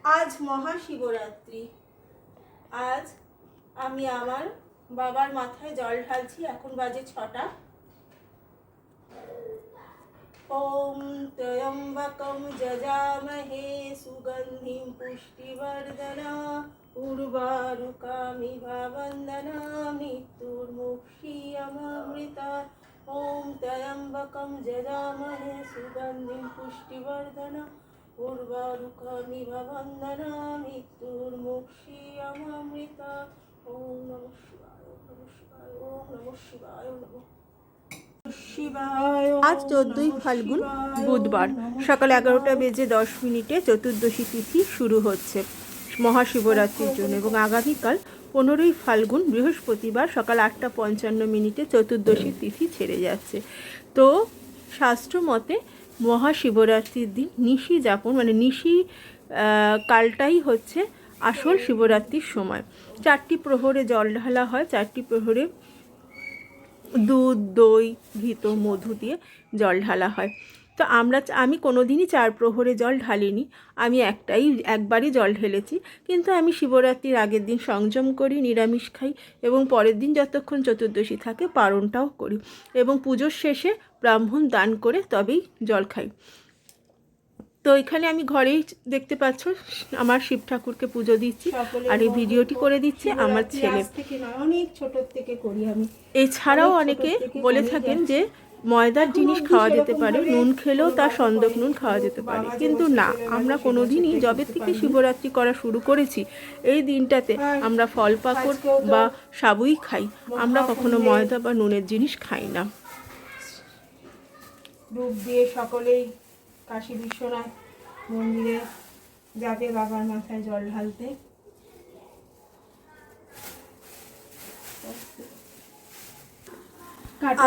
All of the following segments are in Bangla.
আজ মহাশিবরাত্রি। আজ আমি আমার বাবার মাথায় জল ঢালছি। এখন বাজে 6টা। ওম ত্র্যম্বকম যজামহে সুগন্ধিম পুষ্টিবর্ধনা উর্বারুকামিভ বন্দনামি মৃত্যুর্মুক্ষীয়মামৃতা। ওম ত্র্যম্বকম যজামহে সুগন্ধিম পুষ্টিবর্ধনা উর্বারুকামিভ বন্দনামি মৃত্যুর্মুক্ষীয়মামৃতা। ওম নমঃ শিবায়, ওম নমঃ শিবায়, ওম নমঃ শিবায়, ওম নমঃ। আজ 14ই ফাল্গুন, বুধবার, সকাল 11টা বেজে 10 মিনিটে চতুর্দশী তিথি শুরু হচ্ছে মহাশিবরাত্রির জন্য, এবং আগামীকাল 15ই ফাল্গুন বৃহস্পতিবার সকাল 8টা 55 মিনিটে চতুর্দশী তিথি ছেড়ে যাচ্ছে। তো শাস্ত্র মতে মহাশিবরাত্রির দিন নিশি যাপন, মানে নিশি কালটাই হচ্ছে আসল শিবরাত্রির সময়। 4টি প্রহরে জল ঢালা হয়। 4টি প্রহরে দুধ, দই, ঘৃত, মধু দিয়ে জল ঢালা হয়। তো আমি কোনো দিনই 4 প্রহরে জল ঢালিনি। আমি একবারই জল ঢেলেছি। কিন্তু আমি শিবরাত্রির আগের দিন সংযম করি, নিরামিষ খাই, এবং পরের দিন যতক্ষণ চতুর্দশী থাকে পারণটাও করি, এবং পুজোর শেষে ব্রাহ্মণ দান করে তবেই জল খাই। তো এখানে আমি ঘরেই দেখতে পাচ্ছ আমার শিব ঠাকুরকে পুজো দিচ্ছি, আর এই ভিডিওটি করে দিচ্ছে আমার ছেলে। অনেক ছোট থেকে করি আমি। এছাড়াও অনেকে বলে থাকেন যে ময়দার জিনিস খাওয়া যেতে পারে, নুন খেলেও তার সন্দক নুন খাওয়া যেতে পারে, কিন্তু না, আমরা কোনো দিনই যবে থেকে শিবরাত্রি করা শুরু করেছি এই দিনটাতে আমরা ফল পাকড় বা সাবুই খাই। আমরা কখনো ময়দা বা নুনের জিনিস খাই না। ডুব দিয়ে সকলেই কাশী বিশ্বনাথ মন্দিরে যাবে বাবার মাথায় জল ঢালতে।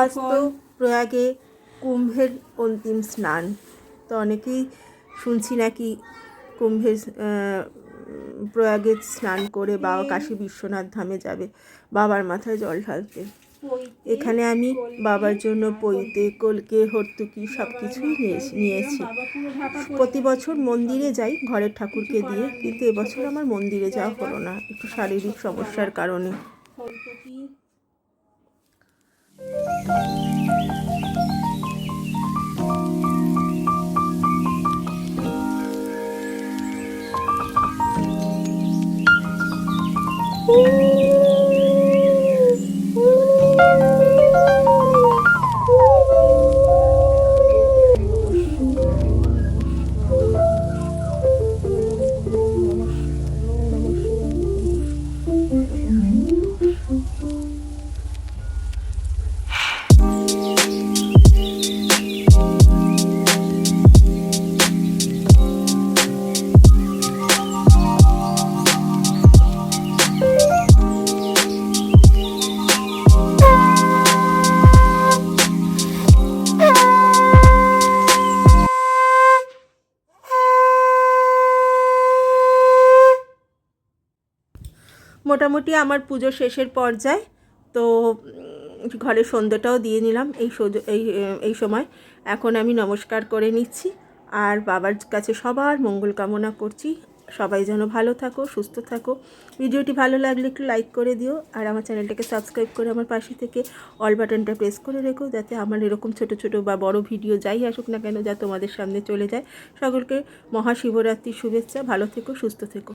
আজ তো প্রয়াগে কুম্ভের অন্তিম স্নান। তো অনেকেই শুনছি নাকি কুম্ভের প্রয়াগে স্নান করে বাবা কাশী বিশ্বনাথ ধামে যাবে বাবার মাথায় জল ঢালতে। এখানে আমি বাবার জন্য পৈতে, কলকে, হর্তুকি সব কিছুই নিয়েছি। প্রতি বছর মন্দিরে যাই ঘরের ঠাকুরকে দিয়ে, কিন্তু এবছর আমার মন্দিরে যাওয়া হলো না, একটু শারীরিক সমস্যার কারণে। মোটামুটি আমার পুজো শেষের পর্যায়ে। তো ঘরে সন্ধ্যাটাও দিয়ে নিলাম এই সময়। এখন আমি নমস্কার করে নিচ্ছি, আর বাবার কাছে সবার মঙ্গল কামনা করছি। সবাই যেন ভালো থাকো, সুস্থ থাকো। ভিডিওটি ভালো লাগলে একটু লাইক করে দিও, আর আমার চ্যানেলটাকে সাবস্ক্রাইব করে আমার পাশে থেকে অল বাটনটা প্রেস করে রেখো, যাতে আমার এরকম ছোট ছোট বা বড় ভিডিও যাই আসুক না কেন যা তোমাদের সামনে চলে যায়। সকলকে মহাশিবরাত্রির শুভেচ্ছা। ভালো থেকো, সুস্থ থেকো।